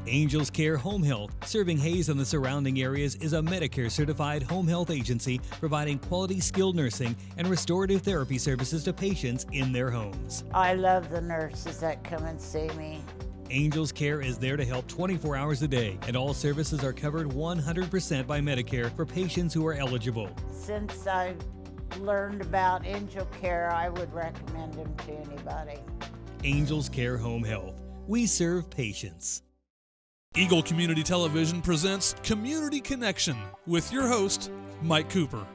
Angels Care Home Health, serving Hayes and the surrounding areas, is a Medicare-certified home health agency providing quality skilled nursing and restorative therapy services to patients in their homes. I love the nurses that come and see me. Angels Care is there to help 24 hours a day, and all services are covered 100% by Medicare for patients who are eligible. Since I've learned about Angel Care, I would recommend them to anybody. Angels Care Home Health. We serve patients. Eagle Community Television presents Community Connection with your host, Mike Cooper.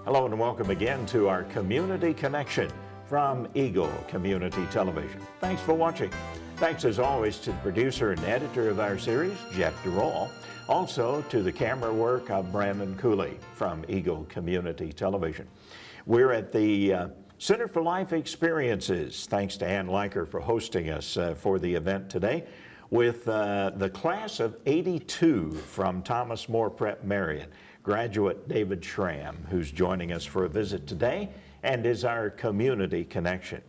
Hello and welcome again to our Community Connection from Eagle Community Television. Thanks for watching. Thanks as always to the producer and editor of our series, Jeff DeRoll. Also to the camera work of Brandon Cooley from Eagle Community Television. We're at the Center for Life Experiences. Thanks to Ann Leiker for hosting us for the event today, with the class of '82 from Thomas More Prep-Marian, graduate David Schramm, who's joining us for a visit today and is our community connection.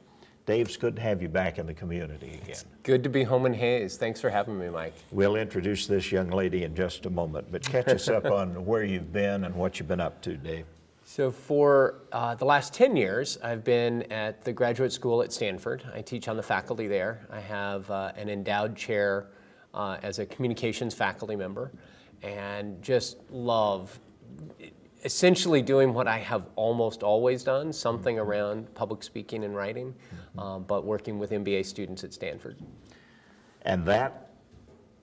Dave, it's good to have you back in the community again. It's good to be home in Hayes. Thanks for having me, Mike. We'll introduce this young lady in just a moment, but catch us up on where you've been and what you've been up to, Dave. So for the last 10 years, I've been at the graduate school at Stanford. I teach on the faculty there. I have an endowed chair as a communications faculty member, and just love essentially doing what I have almost always done, something around public speaking and writing, but working with MBA students at Stanford. And that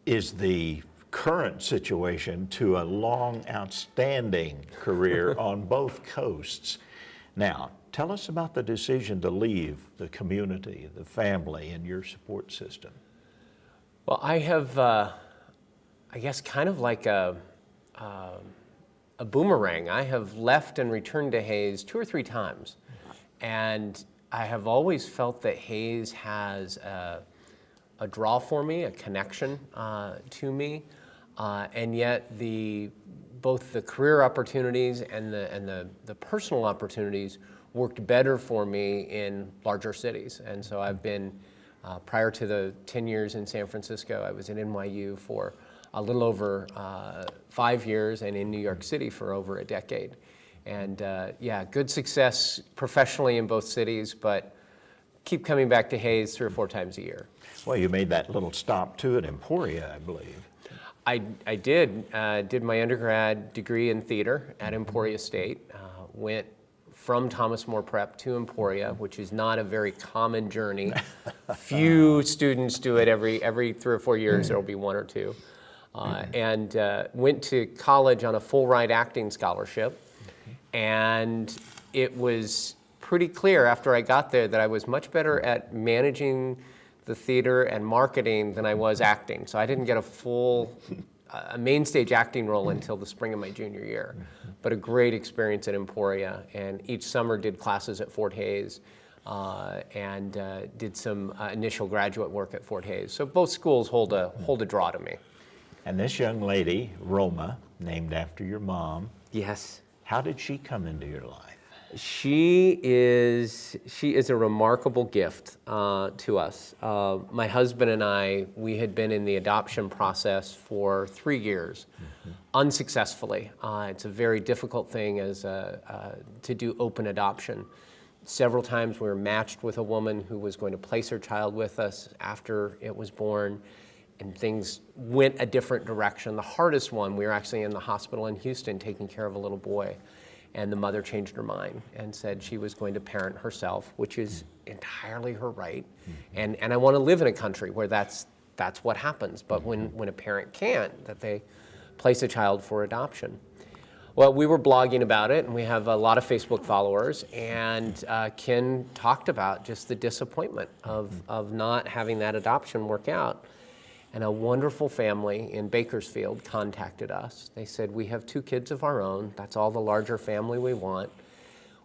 is the current situation to a long, outstanding career on both coasts. Now, tell us about the decision to leave the community, the family, and your support system. Well, I have, I guess, kind of like a boomerang. I have left and returned to Hayes 2 or 3 times, and I have always felt that Hayes has a draw for me, a connection to me. And yet both the career opportunities and the personal opportunities worked better for me in larger cities. And so I've been, prior to the 10 years in San Francisco, I was at NYU for a little over 5 years, and in New York City for over a decade. And yeah, good success professionally in both cities, but keep coming back to Hayes 3 or 4 times a year. Well, you made that little stop too at Emporia, I believe. I did my undergrad degree in theater at Emporia State, went from Thomas More Prep to Emporia, which is not a very common journey. Few students do it every 3 or 4 years, there'll be 1 or 2. And went to college on a full ride acting scholarship. And it was pretty clear after I got there that I was much better at managing the theater and marketing than I was acting. So I didn't get a main stage acting role until the spring of my junior year. But a great experience at Emporia, and each summer did classes at Fort Hayes and did some initial graduate work at Fort Hayes. So both schools hold a draw to me. And this young lady, Roma, named after your mom. Yes. How did she come into your life? She is a remarkable gift to us. My husband and I, we had been in the adoption process for 3 years, unsuccessfully. It's a very difficult thing to do open adoption. Several times we were matched with a woman who was going to place her child with us after it was born, and things went a different direction. The hardest one, we were actually in the hospital in Houston taking care of a little boy. And the mother changed her mind and said she was going to parent herself, which is entirely her right. And I want to live in a country where that's what happens. But when a parent can't, that they place a child for adoption. Well, we were blogging about it, and we have a lot of Facebook followers, and Ken talked about just the disappointment of not having that adoption work out. And a wonderful family in Bakersfield contacted us. They said, we have 2 kids of our own. That's all the larger family we want.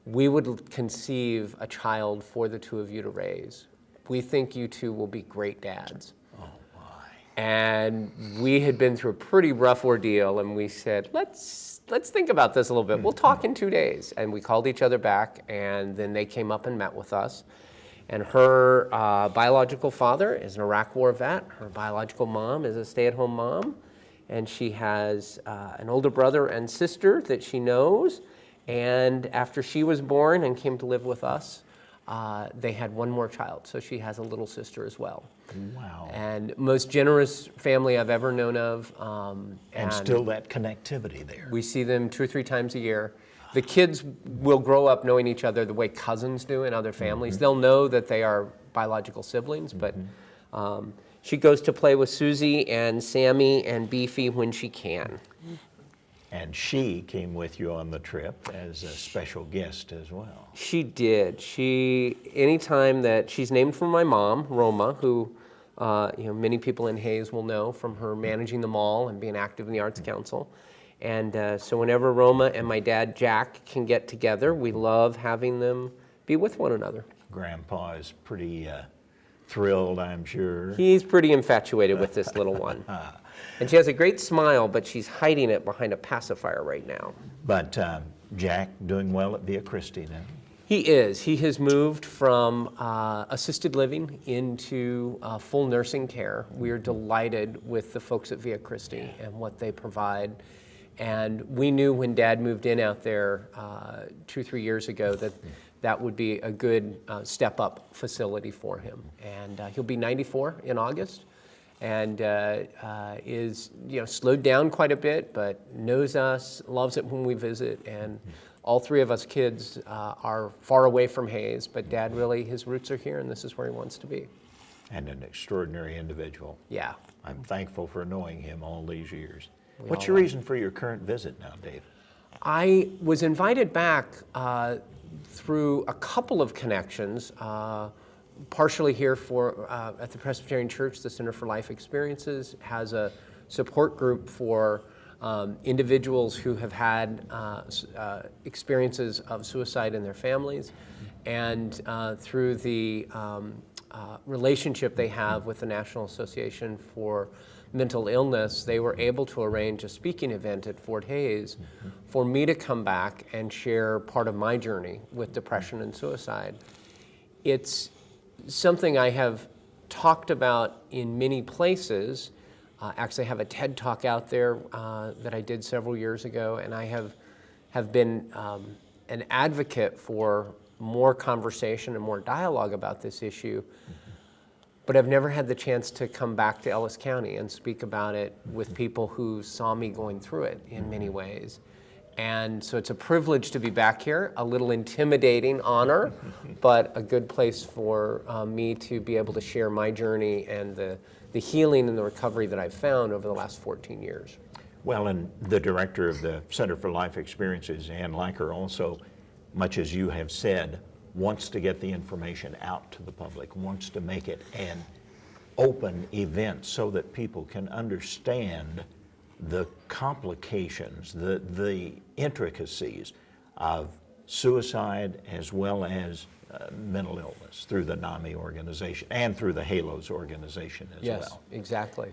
We would conceive a child for the 2 of you to raise. We think you 2 will be great dads. Oh, my. And we had been through a pretty rough ordeal, and we said, let's think about this a little bit. We'll talk in 2 days. And we called each other back, and then they came up and met with us. And her biological father is an Iraq War vet. Her biological mom is a stay-at-home mom. And she has an older brother and sister that she knows. And after she was born and came to live with us, they had one more child. So she has a little sister as well. Wow. And most generous family I've ever known of. And still that connectivity there. We see them 2 or 3 times a year. The kids will grow up knowing each other the way cousins do in other families. They'll know that they are biological siblings, but she goes to play with Susie and Sammy and Beefy when she can. And she came with you on the trip as a special guest as well. She did. Anytime that she's named for my mom, Roma, who many people in Hayes will know from her managing the mall and being active in the Arts Council. And so whenever Roma and my dad, Jack, can get together, we love having them be with one another. Grandpa is pretty thrilled, I'm sure. He's pretty infatuated with this little one. And she has a great smile, but she's hiding it behind a pacifier right now. But Jack doing well at Via Christi now? He is. He has moved from assisted living into full nursing care. We are delighted with the folks at Via Christi and what they provide. And we knew when Dad moved in out there 2 or 3 years ago that would be a good step-up facility for him. And he'll be 94 in August, and is slowed down quite a bit, but knows us, loves it when we visit, and all 3 of us kids are far away from Hayes, but Dad really, his roots are here, and this is where he wants to be. And an extraordinary individual. Yeah. I'm thankful for knowing him all these years. We What's all your are. reason for your current visit now, Dave? I was invited back through a couple of connections, partially here at the Presbyterian Church. The Center for Life Experiences has a support group for individuals who have had experiences of suicide in their families, and through the relationship they have with the National Association for Mental Illness, they were able to arrange a speaking event at Fort Hayes for me to come back and share part of my journey with depression and suicide. It's something I have talked about in many places. Actually, I have a TED Talk out there that I did several years ago, and I have been an advocate for more conversation and more dialogue about this issue. But I've never had the chance to come back to Ellis County and speak about it with people who saw me going through it in many ways. And so it's a privilege to be back here, a little intimidating honor, but a good place for me to be able to share my journey and the healing and the recovery that I've found over the last 14 years. Well, and the director of the Center for Life Experiences, Ann Leiker, also, much as you have said, wants to get the information out to the public, wants to make it an open event so that people can understand the complications, the intricacies of suicide as well as mental illness through the NAMI organization and through the HALOS organization as well. Yes, exactly.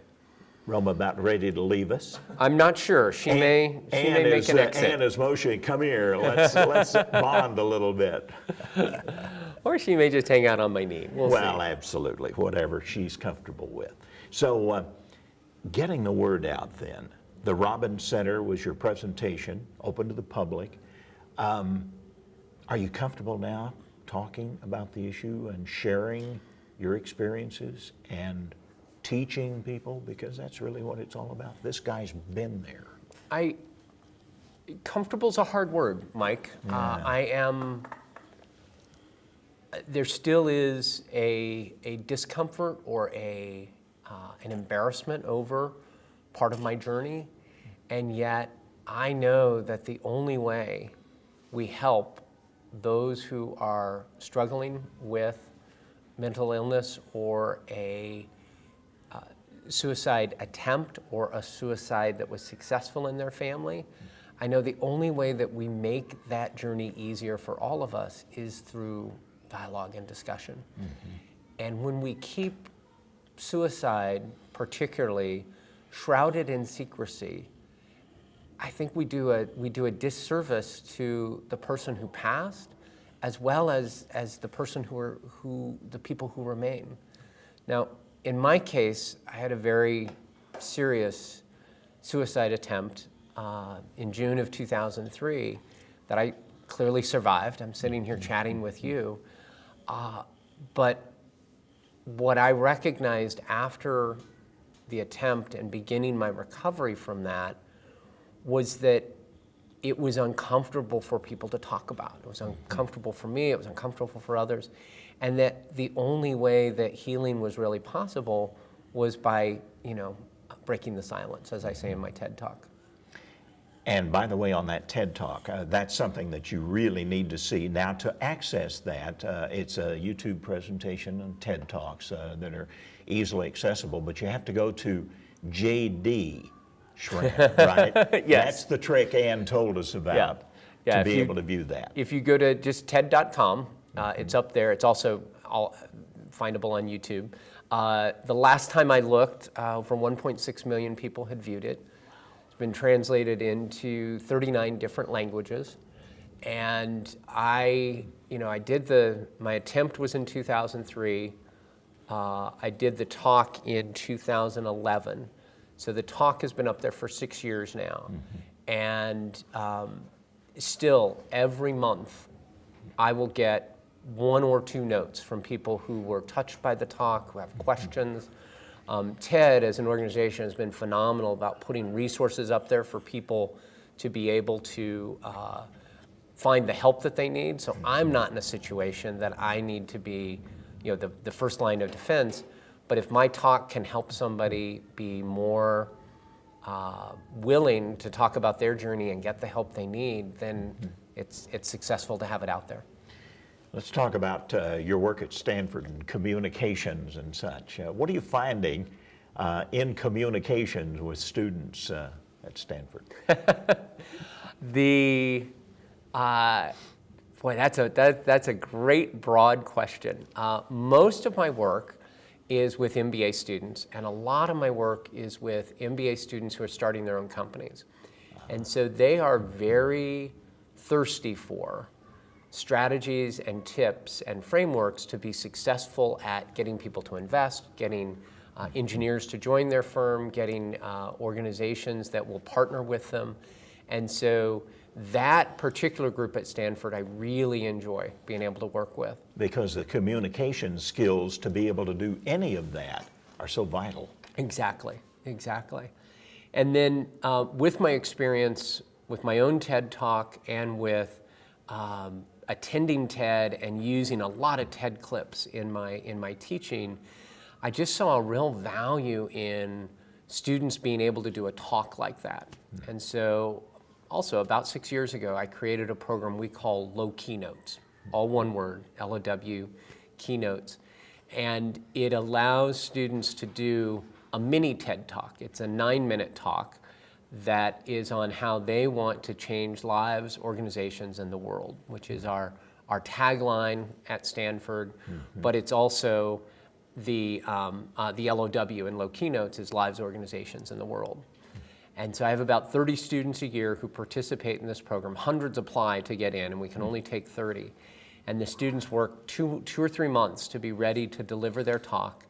Roma about ready to leave us. I'm not sure. She may make an exit. Ann is motioning, come here, let's bond a little bit. Or she may just hang out on my knee. We'll see. Absolutely, whatever she's comfortable with. So getting the word out then. The Robbins Center was your presentation, open to the public. Are you comfortable now talking about the issue and sharing your experiences and teaching people? Because that's really what it's all about. This guy's been there. Comfortable's a hard word, Mike. There still is a discomfort or an embarrassment over part of my journey, and yet I know that the only way we help those who are struggling with mental illness or a suicide attempt or a suicide that was successful in their family, I know the only way that we make that journey easier for all of us is through dialogue and discussion. And when we keep suicide particularly shrouded in secrecy, I think we do a disservice to the person who passed as well as the person the people who remain. Now, in my case, I had a very serious suicide attempt in June of 2003 that I clearly survived. I'm sitting here chatting with you. But what I recognized after the attempt and beginning my recovery from that was that it was uncomfortable for people to talk about. It was uncomfortable for me, it was uncomfortable for others, and that the only way that healing was really possible was by, breaking the silence, as I say in my TED Talk. And by the way, on that TED Talk, that's something that you really need to see. Now, to access that, it's a YouTube presentation and TED Talks that are easily accessible, but you have to go to JD Schramm, right? Yes. That's the trick Ann told us about to be able to view that. If you go to just TED.com, it's up there. It's also findable on YouTube. The last time I looked, over 1.6 million people had viewed it. Been translated into 39 different languages, and my attempt was in 2003. I did the talk in 2011, so the talk has been up there for 6 years now, and still every month I will get 1 or 2 notes from people who were touched by the talk, who have questions. TED as an organization has been phenomenal about putting resources up there for people to be able to find the help that they need. So I'm not in a situation that I need to be the first line of defense, but if my talk can help somebody be more willing to talk about their journey and get the help they need, then it's successful to have it out there. Let's talk about your work at Stanford and communications and such. What are you finding in communications with students at Stanford? That's a great broad question. Most of my work is with MBA students, and a lot of my work is with MBA students who are starting their own companies. And so they are very thirsty for strategies and tips and frameworks to be successful at getting people to invest, getting engineers to join their firm, getting organizations that will partner with them. And so that particular group at Stanford I really enjoy being able to work with. Because the communication skills to be able to do any of that are so vital. Exactly. And then with my experience with my own TED Talk and with attending TED and using a lot of TED clips in my teaching, I just saw a real value in students being able to do a talk like that. And so also about 6 years ago, I created a program we call Low Keynotes, all one word, LOW, Keynotes. And it allows students to do a mini TED Talk. It's a 9-minute talk that is on how they want to change lives, organizations, and the world, which is our tagline at Stanford, but it's also the LOW in Low Keynotes is lives, organizations, and the world. And so I have about 30 students a year who participate in this program. Hundreds apply to get in, and we can only take 30. And the students work two or 3 months to be ready to deliver their talk.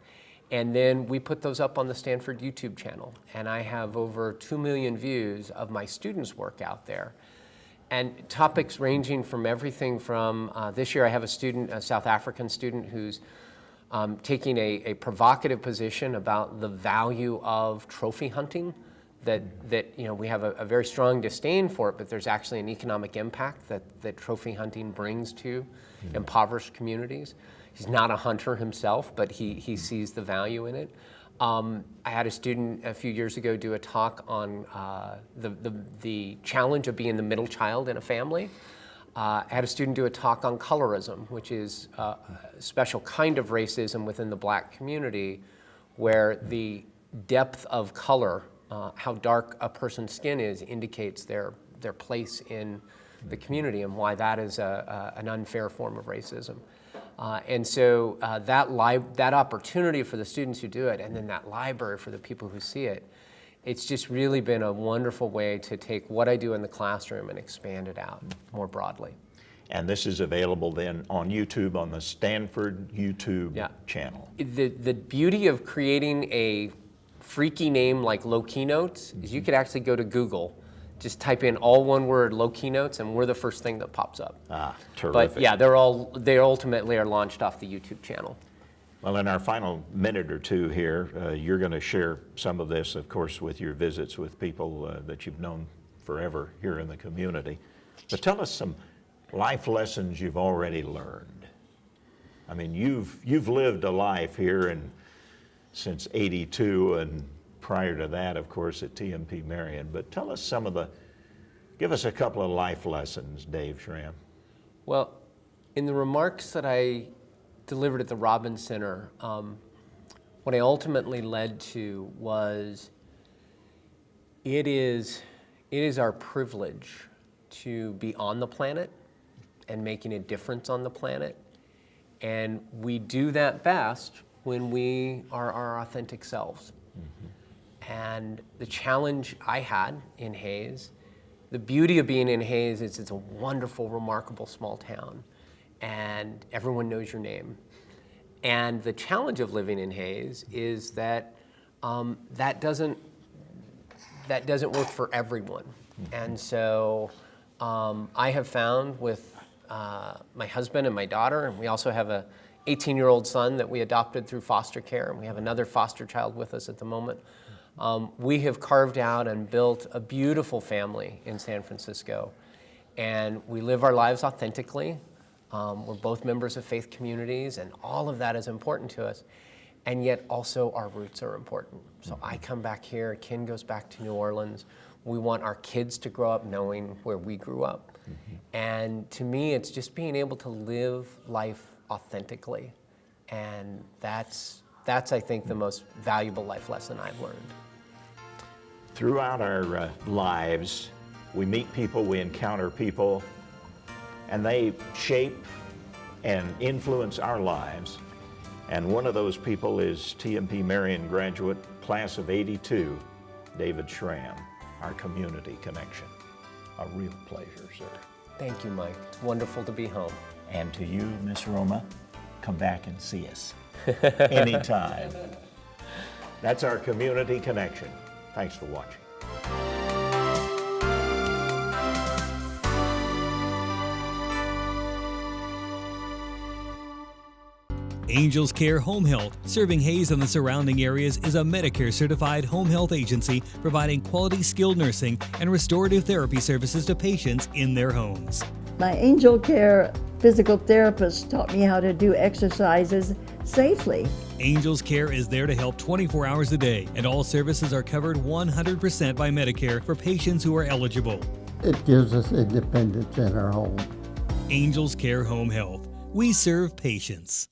And then we put those up on the Stanford YouTube channel. And I have over 2 million views of my students' work out there. And topics ranging from everything from, this year I have a South African student who's taking a provocative position about the value of trophy hunting, that we have a very strong disdain for it, but there's actually an economic impact that trophy hunting brings to impoverished communities. He's not a hunter himself, but he sees the value in it. I had a student a few years ago do a talk on the challenge of being the middle child in a family. I had a student do a talk on colorism, which is a special kind of racism within the Black community, where the depth of color, how dark a person's skin is, indicates their place in the community and why that is an unfair form of racism. And so that opportunity for the students who do it, and then that library for the people who see it, it's just really been a wonderful way to take what I do in the classroom and expand it out more broadly. And this is available then on YouTube, on the Stanford YouTube Yeah. channel. The beauty of creating a freaky name like Low Keynotes is you could actually go to Google, just type in all one word Low Keynotes, and we're the first thing that pops up. Terrific. But yeah, they ultimately are launched off the YouTube channel. Well, in our final minute or two here, you're going to share some of this, of course, with your visits with people that you've known forever here in the community. But tell us some life lessons you've already learned. I mean, you've lived a life here since '82, and prior to that, of course, at Prep-Marian. But tell us give us a couple of life lessons, Dave Schramm. Well, in the remarks that I delivered at the Robbins Center, what I ultimately led to was it is our privilege to be on the planet and making a difference on the planet. And we do that best when we are our authentic selves. Mm-hmm. And the challenge I had in Hays, the beauty of being in Hays is it's a wonderful, remarkable small town, and everyone knows your name. And the challenge of living in Hays is that that doesn't work for everyone. Mm-hmm. And so I have found with my husband and my daughter, and we also have a 18-year-old son that we adopted through foster care, and we have another foster child with us at the moment. We have carved out and built a beautiful family in San Francisco, and we live our lives authentically. We're both members of faith communities, and all of that is important to us, and yet also our roots are important. So I come back here, Ken goes back to New Orleans. We want our kids to grow up knowing where we grew up. Mm-hmm. And to me, it's just being able to live life authentically. And that's I think, the most valuable life lesson I've learned. Throughout our lives, we meet people, we encounter people, and they shape and influence our lives. And one of those people is Prep-Marian graduate, class of '82, David Schramm, our community connection. A real pleasure, sir. Thank you, Mike. It's wonderful to be home. And to you, Miss Roma, come back and see us anytime. That's our community connection. Thanks for watching. Angels Care Home Health, serving Hays and the surrounding areas, is a Medicare-certified home health agency providing quality skilled nursing and restorative therapy services to patients in their homes. My Angel Care physical therapist taught me how to do exercises safely. Angels Care is there to help 24 hours a day, and all services are covered 100% by Medicare for patients who are eligible. It gives us independence in our home. Angels Care Home Health. We serve patients.